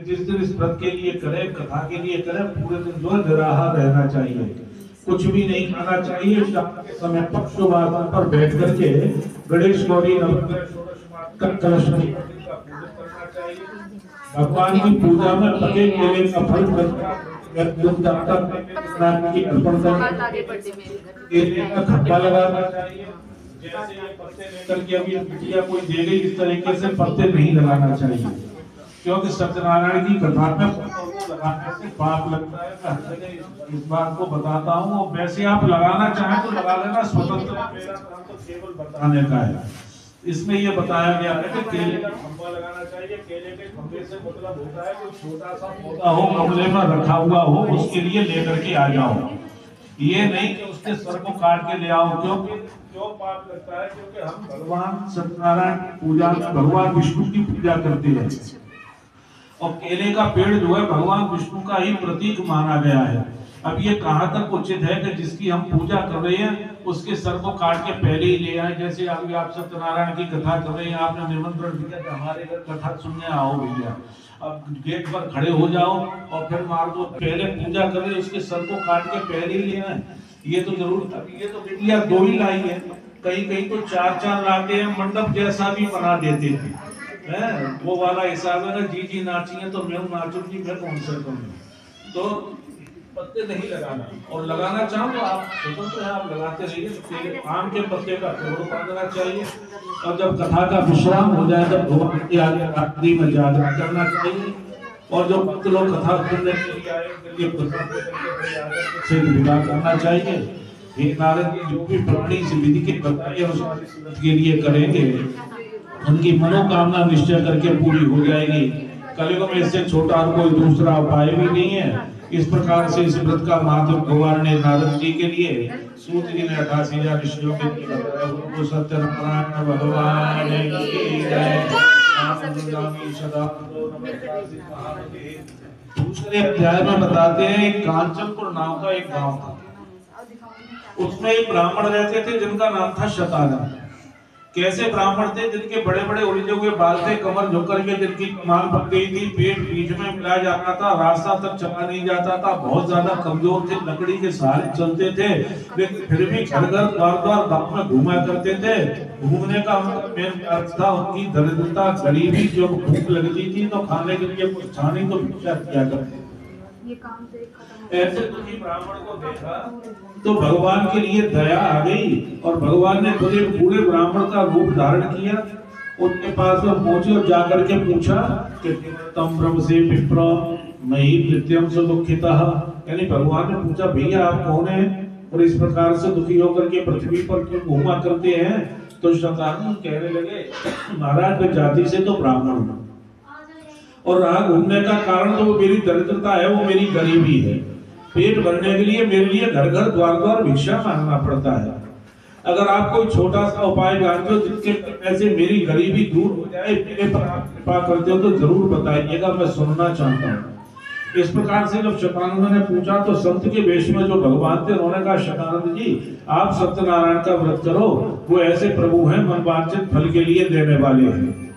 जिस दिन इस व्रत के लिए करे, कथा के लिए करे, पूरे दिन जो निराहार रहना चाहिए, कुछ भी नहीं खाना चाहिए। शाम के समय पक्षवासन पर बैठ करके गणेश गौरी कलश का पूजन करना चाहिए। भगवान की पूजा में पके केले का फल अर्पण करना, खट्टा लगाना चाहिए। जैसे ये पत्ते लेकर के अभी बिटिया कोई दे गई, इस तरीके से पत्ते नहीं लगाना चाहिए, क्योंकि सत्यनारायण की कथा में लगाने से पाप लगता है। इस बात को बताता हूँ। वैसे आप लगाना चाहें तो लगा लेना, स्वतंत्र, मेरा काम तो केवल बताने का है। इसमें ये बताया गया है कि केले का खंभा लगाना चाहिए। केले के खंभे से मतलब होता है कि छोटा सा पौधा हो, गमले में रखा हुआ हो, उसके लिए लेकर के आ जाओ। ये नहीं कि उसके सर को काट के ले आओ, क्यों पाप लगता है? क्योंकि हम भगवान सत्यनारायण की पूजा में भगवान विष्णु की पूजा करते हैं, और केले का पेड़ जो है भगवान विष्णु का ही प्रतीक माना गया है। अब ये कहाँ तक उचित है कि जिसकी हम पूजा कर रहे हैं उसके सर को काट के पहले ही ले आए? जैसे अभी आप सत्यनारायण की कथा कर रहे हैं, आपने निमंत्रण दिया कि हमारे घर कथा सुनने आओ भैया, अब गेट पर खड़े हो जाओ और फिर मार दो। पहले पूजा कर रहे उसके सर को काट के पहले ही ले आए? ये तो जरूर। ये तो बिटिया 2 ही लाई है, कहीं कहीं तो 4-4 लाते हैं, मंडप जैसा भी बना देते थे। वो वाला हिसाब है ना, जी नाची है तो मैं नाचूंगी, मैं कौन सा करूँ? तो पत्ते नहीं लगाना, और लगाना चाहो तो आप स्वतंत्र है, आप लगाते रहिए। आम के पत्ते का तोड़ बांधना चाहिए, और जब कथा का विश्राम हो जाए तब भगवान के आगे रात्रि में जागरण करना चाहिए। और जो भक्त लोग कथा सुनने के लिए आए उनके लिए प्रसाद से विदा करना चाहिए। हे नारद जी, जो भी प्राणी से विधि के बताए अनुसार इस व्रत के लिए करेंगे उनकी मनोकामना निश्चय करके पूरी हो जाएगी। कलयुग में इससे छोटा और कोई दूसरा उपाय भी नहीं है। इस प्रकार से इस व्रत का महत्व भगवान ने नारद जी के लिए, सूत जी ने 88,000 ऋषियों के लिए बताया। सत्यनारायण भगवान की जय। दूसरे अध्याय में बताते हैं एक कांचनपुर नाम का एक गांव था, उसमें एक ब्राह्मण रहते थे जिनका नाम था शतानंद। कैसे ब्राह्मण थे? जिनके बड़े बड़े उलझे हुए बाल थे, कमर झुक करके जिनकी कमाल पक गई थी, पेट बीच में मिला जाता था, रास्ता तक चला नहीं जाता था, बहुत ज्यादा कमजोर थे, लकड़ी के सहारे चलते थे, लेकिन फिर भी घर घर द्वार द्वार गांव में घूमा करते थे। घूमने का उनका मेन अर्थ था उनकी दरिद्रता, गरीबी। जो भूख लगती थी तो खाने के लिए कुछ था नहीं तो भिक्षा किया करते। ऐसे दुखी ब्राह्मण को देखा तो भगवान के लिए दया आ गई, और भगवान ने खुद एक बूढ़े ब्राह्मण का रूप धारण किया। उनके पास में पहुंचे और जाकर के पूछा कि तम ब्रह्म से विप्र मयि नित्यम सुदुखितः। यानी भगवान ने पूछा, भैया आप कौन हैं और इस प्रकार से दुखी होकर के पृथ्वी पर क्यों घूमा करते हैं? तो शतानंद कहने लगे, महाराज मैं जाति से तो ब्राह्मण हूँ, और रहा घूमने का कारण तो वो मेरी दरिद्रता है, वो मेरी गरीबी है। पेट भरने के लिए मेरे लिए घर घर द्वार द्वार भिक्षा मांगना पड़ता है। अगर आप कोई छोटा सा उपाय जानते हो जिसके करने से मेरी गरीबी दूर हो जाए, मेरे पर आप कृपा करते हो तो जरूर बताइएगा, मैं सुनना चाहता हूँ। इस प्रकार से जब शतानंद ने पूछा तो संत के वेश में जो भगवान थे उन्होंने कहा, शतानंद जी आप सत्यनारायण का व्रत करो, वो ऐसे प्रभु हैं मनवांछित फल के लिए देने वाले हैं।